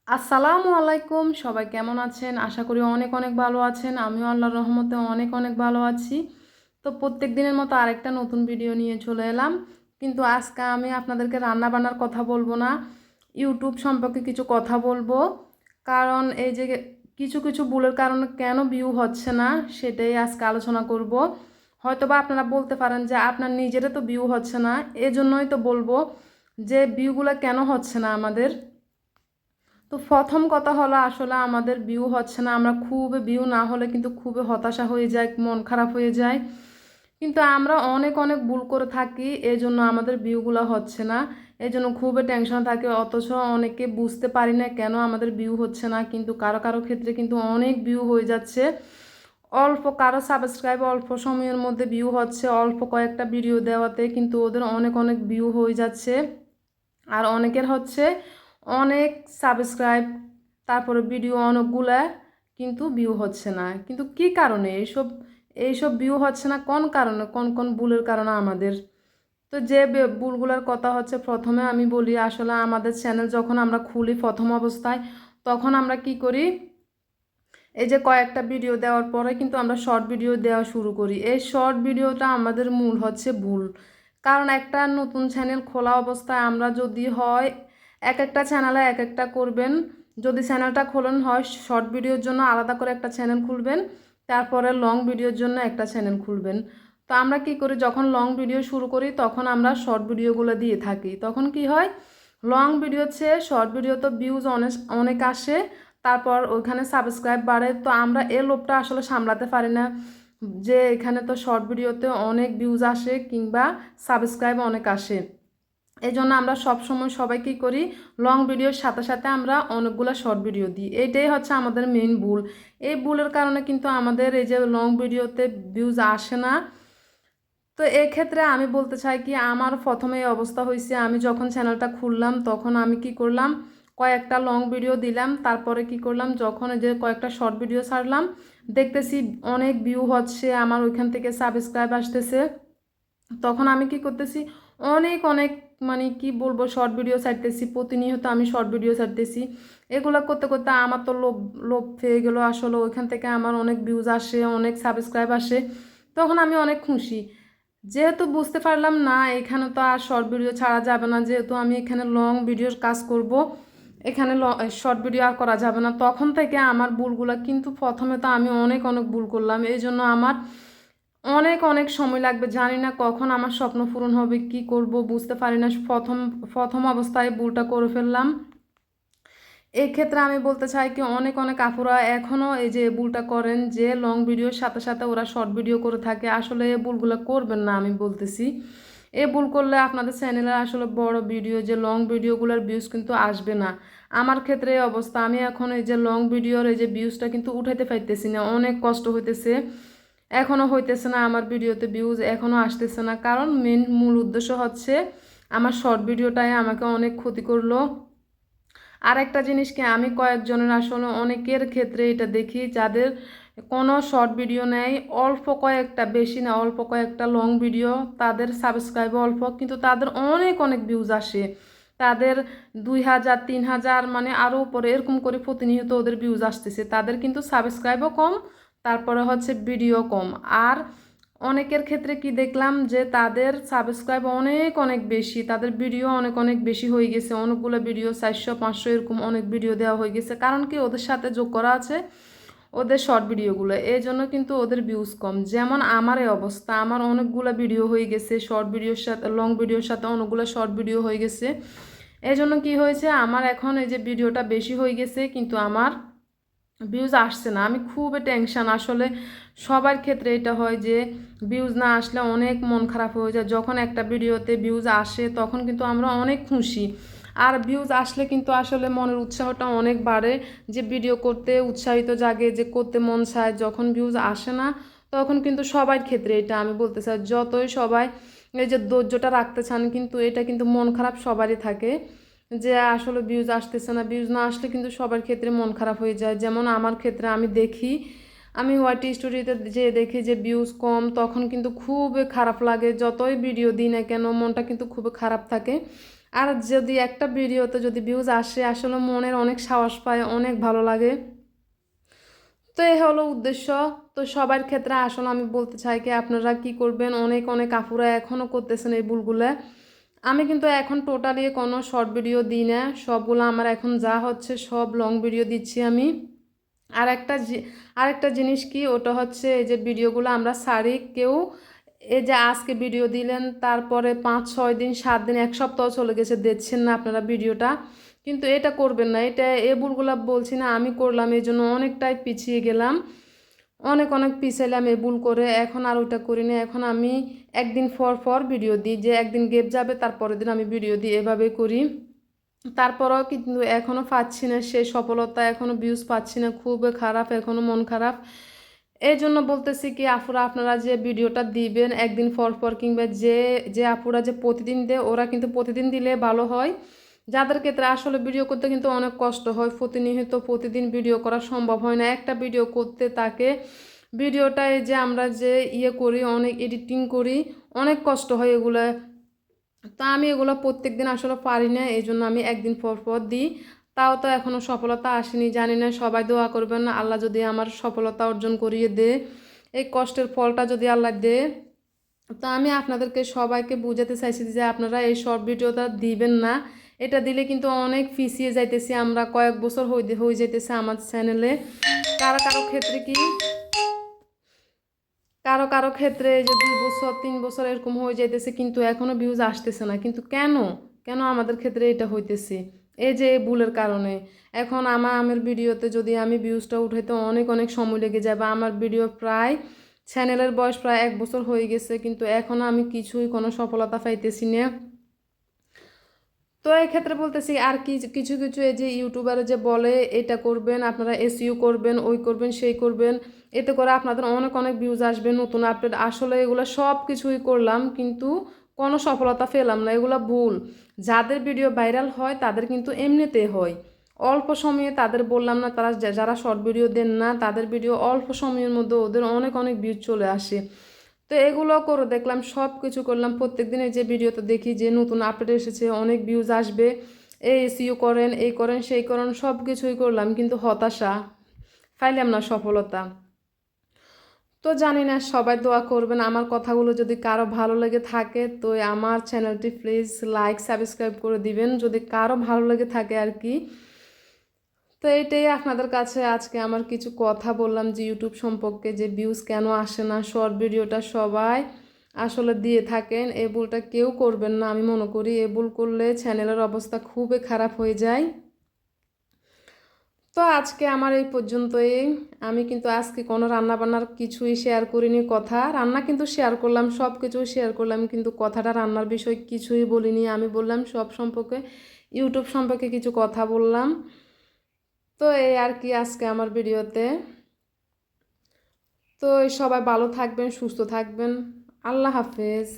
আসসালামু আলাইকুম, সবাই কেমন আছেন? আশা করি অনেক অনেক ভালো আছেন। আমিও আল্লাহর রহমতে অনেক অনেক ভালো আছি। তো প্রত্যেক দিনের মতো আরেকটা নতুন ভিডিও নিয়ে চলে এলাম। কিন্তু আজকে আমি আপনাদেরকে রান্না বান্নার কথা বলবো না, ইউটিউব সম্পর্কে কিছু কথা বলবো। কারণ এই যে কিছু কিছু ভুলের কারণে কেন ভিউ হচ্ছে না সেটাই আজকে আলোচনা করব। হয়তোবা আপনারা বলতে পারেন যে আপনার নিজেরও তো ভিউ হচ্ছে না, এজন্যই তো বলবো যে ভিউগুলো কেন হচ্ছে না আমাদের। তো প্রথম কথা হলো আসলে আমাদের ভিউ হচ্ছে না, আমরা খুব ভিউ না হলে কিন্তু খুবই হতাশা হয়ে যায়, মন খারাপ হয়ে যায়। কিন্তু আমরা অনেক অনেক ভুল করে থাকি, এই জন্য আমাদের ভিউগুলো হচ্ছে না। এই জন্য খুবই টেনশন থাকে, অথচ অনেকে বুঝতে পারি না কেন আমাদের ভিউ হচ্ছে না। কিন্তু কারো কারো ক্ষেত্রে কিন্তু অনেক ভিউ হয়ে যাচ্ছে। অল্প কারো সাবস্ক্রাইব অল্প সময়ের মধ্যে ভিউ হচ্ছে, অল্প কয়েকটা ভিডিও দেওয়াতে কিন্তু ওদের অনেক অনেক ভিউ হয়ে যাচ্ছে। আর অনেকের হচ্ছে অনেক সাবস্ক্রাইব, তারপরে ভিডিও অনেকগুলা, কিন্তু ভিউ হচ্ছে না। কিন্তু কি কারণে এইসব এইসব ভিউ হচ্ছে না? কোন কারণে, কোন কোন ভুলের কারণে আমাদের? তো যে ভুলগুলোর কথা হচ্ছে, প্রথমে আমি বলি আসলে আমাদের চ্যানেল যখন আমরা খুলি প্রথম অবস্থায়, তখন আমরা কি করি, এই যে কয়েকটা ভিডিও দেওয়ার পরে কিন্তু আমরা শর্ট ভিডিও দেওয়া শুরু করি। এই শর্ট ভিডিওটা আমাদের মূল হচ্ছে ভুল। কারণ একটা নতুন চ্যানেল খোলা অবস্থায় আমরা যদি হয় এক একটা চ্যানেলে এক একটা করবেন, যদি চ্যানেলটা খোলেন হয় শর্ট ভিডিওর জন্য আলাদা করে একটা চ্যানেল খুলবেন, তারপরে লং ভিডিওর জন্য একটা চ্যানেল খুলবেন। তো আমরা কি করি, যখন লং ভিডিও শুরু করি তখন আমরা শর্ট ভিডিওগুলো দিয়ে থাকি। তখন কি হয়, লং ভিডিও চেয়ে শর্ট ভিডিও তো ভিউজ অনেক অনেক আসে, তারপর ওইখানে সাবস্ক্রাইব বাড়ে। তো আমরা এই লোভটা আসলে সামলাতে পারি না যে এখানে তো শর্ট ভিডিওতে অনেক ভিউজ আসে কিংবা সাবস্ক্রাইব অনেক আসে। এই জন্য আমরা সবসময় সবাই কী করি, লং ভিডিওর সাথে সাথে আমরা অনেকগুলো শর্ট ভিডিও দিই। এইটাই হচ্ছে আমাদের মেইন ভুল। এই ভুলের কারণে কিন্তু আমাদের এই যে লং ভিডিওতে ভিউজ আসে না। তো এক্ষেত্রে আমি বলতে চাই কি, আমার প্রথমে এই অবস্থা হয়েছে। আমি যখন চ্যানেলটা খুললাম তখন আমি কি করলাম, কয়েকটা লং ভিডিও দিলাম, তারপরে কি করলাম, যখন এই যে কয়েকটা শর্ট ভিডিও ছাড়লাম, দেখতেছি অনেক ভিউ হচ্ছে, আমার ওইখান থেকে সাবস্ক্রাইব আসতেছে। তখন আমি কি করতেছি, অনেক অনেক মানে কি বলবো, শর্ট ভিডিও ছাড়তেছি, প্রতিনিয়ত আমি শর্ট ভিডিও ছাড়তেছি। এগুলো করতে করতে আমার তো লোভ লোভ পেয়ে গেল। আসলে ওইখান থেকে আমার অনেক ভিউজ আসে, অনেক সাবস্ক্রাইব আসে। তখন আমি অনেক খুশি, যেহেতু বুঝতে পারলাম না এখানে তো আর শর্ট ভিডিও ছাড়া যাবে না, যেহেতু আমি এখানে লং ভিডিওর কাজ করব, এখানে শর্ট ভিডিও আর করা যাবে না। তখন থেকে আমার ভুলগুলো কিন্তু, প্রথমে তো আমি অনেক অনেক ভুল করলাম, এই জন্য আমার অনেক অনেক সময় লাগবে। জানি না কখন আমার স্বপ্ন পূরণ হবে, কি করব বুঝতে পারি না। প্রথম প্রথম অবস্থায় ভুলটা করে ফেললাম। এই ক্ষেত্রে আমি বলতে চাই কি, অনেক অনেক আপুরা এখনও এই যে ভুলটা করেন, যে লং ভিডিওর সাথে সাথে ওরা শর্ট ভিডিও করে থাকে। আসলে এই ভুলগুলো করবেন না, আমি বলতেছি। এই ভুল করলে আপনাদের চ্যানেলে আসলে বড় ভিডিও যে লং ভিডিওগুলোর ভিউজ কিন্তু আসবে না। আমার ক্ষেত্রে এই অবস্থা, আমি এখন এই যে লং ভিডিওর এই যে ভিউজটা কিন্তু উঠাইতে পারতেছি না, অনেক কষ্ট হইতেছে। এখনও হইতেছে না আমার ভিডিওতে ভিউজ, এখনও আসতেছে না। কারণ মূল উদ্দেশ্য হচ্ছে আমার শর্ট ভিডিওটাই আমাকে অনেক ক্ষতি করলো। আর একটা জিনিস কি, আমি কয়েকজনের আসলে অনেকের ক্ষেত্রে এটা দেখি, যাদের কোনো শর্ট ভিডিও নেই, অল্প কয়েকটা, বেশি না, অল্প কয়েকটা লং ভিডিও, তাদের সাবস্ক্রাইব অল্প কিন্তু তাদের অনেক অনেক ভিউজ আসে। তাদের 2000 3000 মানে আরও উপরে এরকম করে প্রতিনিয়ত ওদের ভিউজ আসতেছে। তাদের কিন্তু সাবস্ক্রাইবও কম, তারপরে হচ্ছে ভিডিও কম। আর অনেকের ক্ষেত্রে কি দেখলাম, যে তাদের সাবস্ক্রাইব অনেক অনেক বেশি, তাদের ভিডিও অনেক অনেক বেশি হয়ে গেছে, অনেকগুলো ভিডিও 400 500 এরকম অনেক ভিডিও দেওয়া হয়ে গেছে। কারণ কি, ওদের সাথে যোগ করা আছে ওদের শর্ট ভিডিওগুলো, এই জন্য কিন্তু ওদের ভিউজ কম। যেমন আমার এই অবস্থা, আমার অনেকগুলো ভিডিও হয়ে গেছে শর্ট ভিডিওর সাথে, লং ভিডিওর সাথে অনেকগুলো শর্ট ভিডিও হয়ে গেছে। এই জন্য কী হয়েছে, আমার এখন এই যে ভিডিওটা বেশি হয়ে গেছে কিন্তু আমার ভিউজ আসছে না। আমি খুব টেনশন আসলে। সবার ক্ষেত্রে এটা হয় যে ভিউজ না আসলে অনেক মন খারাপ হয়ে যায়। যখন একটা ভিডিওতে ভিউজ আসে তখন কিন্তু আমরা অনেক খুশি, আর ভিউজ আসলে কিন্তু আসলে মনের উৎসাহটা অনেক বাড়ে, যে ভিডিও করতে উৎসাহিত জাগে, যে করতে মন চায়। যখন ভিউজ আসে না তখন কিন্তু সবার ক্ষেত্রে এটা আমি বলতে চাই, যতই সবাই এই যে ধৈর্যটা রাখতে চান, কিন্তু এটা কিন্তু মন খারাপ সবারই থাকে, যে আসলে ভিউজ আসতেছে না। ভিউজ না আসলে কিন্তু সবার ক্ষেত্রে মন খারাপ হয়ে যায়। যেমন আমার ক্ষেত্রে আমি দেখি, আমি হোয়াইট স্টোরিতে যে দেখি যে ভিউজ কম, তখন কিন্তু খুব খারাপ লাগে। যতই ভিডিও দিই না কেন মনটা কিন্তু খুব খারাপ থাকে। আর যদি একটা ভিডিওতে যদি ভিউজ আসে আসলে মনের অনেক সাহস পায়, অনেক ভালো লাগে। তো এই হলো উদ্দেশ্য। তো সবার ক্ষেত্রে আসলে আমি বলতে চাই কি আপনারা কি করবেন, অনেক অনেক আপুরা এখনও করতেছেন এই ভুলগুলো। আমি কিন্তু এখন টোটালি কোনো শর্ট ভিডিও দিই না, সবগুলো আমার এখন যা হচ্ছে সব লং ভিডিও দিচ্ছি আমি। আর একটা আরেকটা জিনিস কি, ওটা হচ্ছে এই যে ভিডিওগুলো আমরা সারি কেউ এই যে আজকে ভিডিও দিলেন তারপরে 5-6 দিন 7 দিন 1 সপ্তাহ চলে গেছে দেখছেন না আপনারা ভিডিওটা, কিন্তু এটা করবেন না। এটা এ ভুলগুলো বলছি না আমি করলাম, এই জন্য অনেকটাই পিছিয়ে গেলাম, অনেক অনেক পিছাইলাম এই ভুল করে। এখন আর ওইটা করি না, এখন আমি একদিন পর পর ভিডিও দিই, যে একদিন গ্যাপ যাবে তারপরের দিন আমি ভিডিও দিই, এভাবে করি। তারপরেও কিন্তু এখনও পাচ্ছি না সেই সফলতা, এখনও ভিউজ পাচ্ছি না, খুব খারাপ, এখনও মন খারাপ। এই জন্য বলতেছি কি আপুরা আপনারা যে ভিডিওটা দিবেন একদিন পর পর, কিংবা যে যে আপুরা যে প্রতিদিন দেয় ওরা কিন্তু প্রতিদিন দিলে ভালো হয়। যাদের ক্ষেত্রে আসলে ভিডিও করতে কিন্তু অনেক কষ্ট হয়, প্রতিনিয়ত প্রতিদিন ভিডিও করা সম্ভব হয় না, একটা ভিডিও করতে তাকে ভিডিওটায় যে আমরা যে করি অনেক এডিটিং করি, অনেক কষ্ট হয় এগুলো। তা আমি এগুলো প্রত্যেক দিন আসলে পারি না, এই জন্য আমি একদিন পর পর দিই। তাও তো এখনও সফলতা আসেনি, জানি না, সবাই দোয়া করবেন না আল্লাহ যদি আমার সফলতা অর্জন করিয়ে দে, এই কষ্টের ফলটা যদি আল্লাহ দে। তো আমি আপনাদেরকে সবাইকে বুঝাতে চাইছি যে আপনারা এই শর্ট ভিডিওটা দিবেন না, এটা দিলে কিন্তু অনেক পিছিয়ে যাইতেছি আমরা, কয়েক বছর হয়ে যাইতেছে আমার চ্যানেলে। কারো কারো ক্ষেত্রে কি, কারো কারো ক্ষেত্রে এই যে 2 বছর 3 বছর এরকম হয়ে যাইতেছে কিন্তু এখনও ভিউজ আসতেছে না, কিন্তু কেন, কেন আমাদের ক্ষেত্রে এটা হইতেছে? এই যে এই ভুলের কারণে। এখন আমার ভিডিওতে যদি আমি ভিউজটা উঠাইতে অনেক অনেক সময় লেগে যায়, বা আমার ভিডিও প্রায় চ্যানেলের বয়স প্রায় 1 বছর হয়ে গেছে কিন্তু এখনও আমি কিছুই কোনো সফলতা পাইতেছি না। তো এই ক্ষেত্রে বলতেছি আর কি, কিছু কিছু এই যে ইউটিউবারে যে বলে এটা করবেন আপনারা, এসইও করবেন, ওই করবেন, সেই করবেন, এতে করে আপনাদের অনেক অনেক ভিউজ আসবে, নতুন আপডেট, আসলে এগুলো সব কিছুই করলাম কিন্তু কোনো সফলতা পেলাম না, এগুলো ভুল। যাদের ভিডিও ভাইরাল হয় তাদের কিন্তু এমনিতে হয়, অল্প সময়ে তাদের বললাম না, তারা যারা শর্ট ভিডিও দেন না তাদের ভিডিও অল্প সময়ের মধ্যে ওদের অনেক অনেক ভিউজ চলে আসে। তো এগুলো করে দেখলাম, সব কিছু করলাম, প্রত্যেক দিনে যে ভিডিওতে দেখি যে নতুন আপডেট এসেছে অনেক ভিউজ আসবে, এই এসইও করেন, এই করেন, সেই করেন, সব কিছুই করলাম কিন্তু হতাশা, পাইলাম না সফলতা। তো জানি না, সবাই দোয়া করবেন আমার কথাগুলো যদি কারো ভালো লেগে থাকে তো আমার চ্যানেলটি প্লিজ লাইক সাবস্ক্রাইব করে দিবেন, যদি কারো ভালো লেগে থাকে আর কি। তো এইটাই আপনাদের কাছে আজকে আমার কিছু কথা বললাম যে ইউটিউব সম্পর্কে, যে ভিউজ কেন আসে না, শর্ট ভিডিওটা সবাই আসলে দিয়ে থাকেন, এই ভুলটা কেউ করবেন না, আমি মনে করি এই ভুল করলে চ্যানেলের অবস্থা খুবই খারাপ হয়ে যায়। তো আজকে আমার এই পর্যন্তই। আমি কিন্তু আজকে কোনো রান্নাবান্নার কিছুই শেয়ার করিনি, কথা রান্না কিন্তু শেয়ার করলাম, সব কিছুই শেয়ার করলাম, কিন্তু কথাটা রান্নার বিষয় কিছুই বলিনি, আমি বললাম সব সম্পর্কে, ইউটিউব সম্পর্কে কিছু কথা বললাম। তো এই আর কি আজকে আমার ভিডিওতে। তো সবাই ভালো থাকবেন, সুস্থ থাকবেন, আল্লাহ হাফেজ।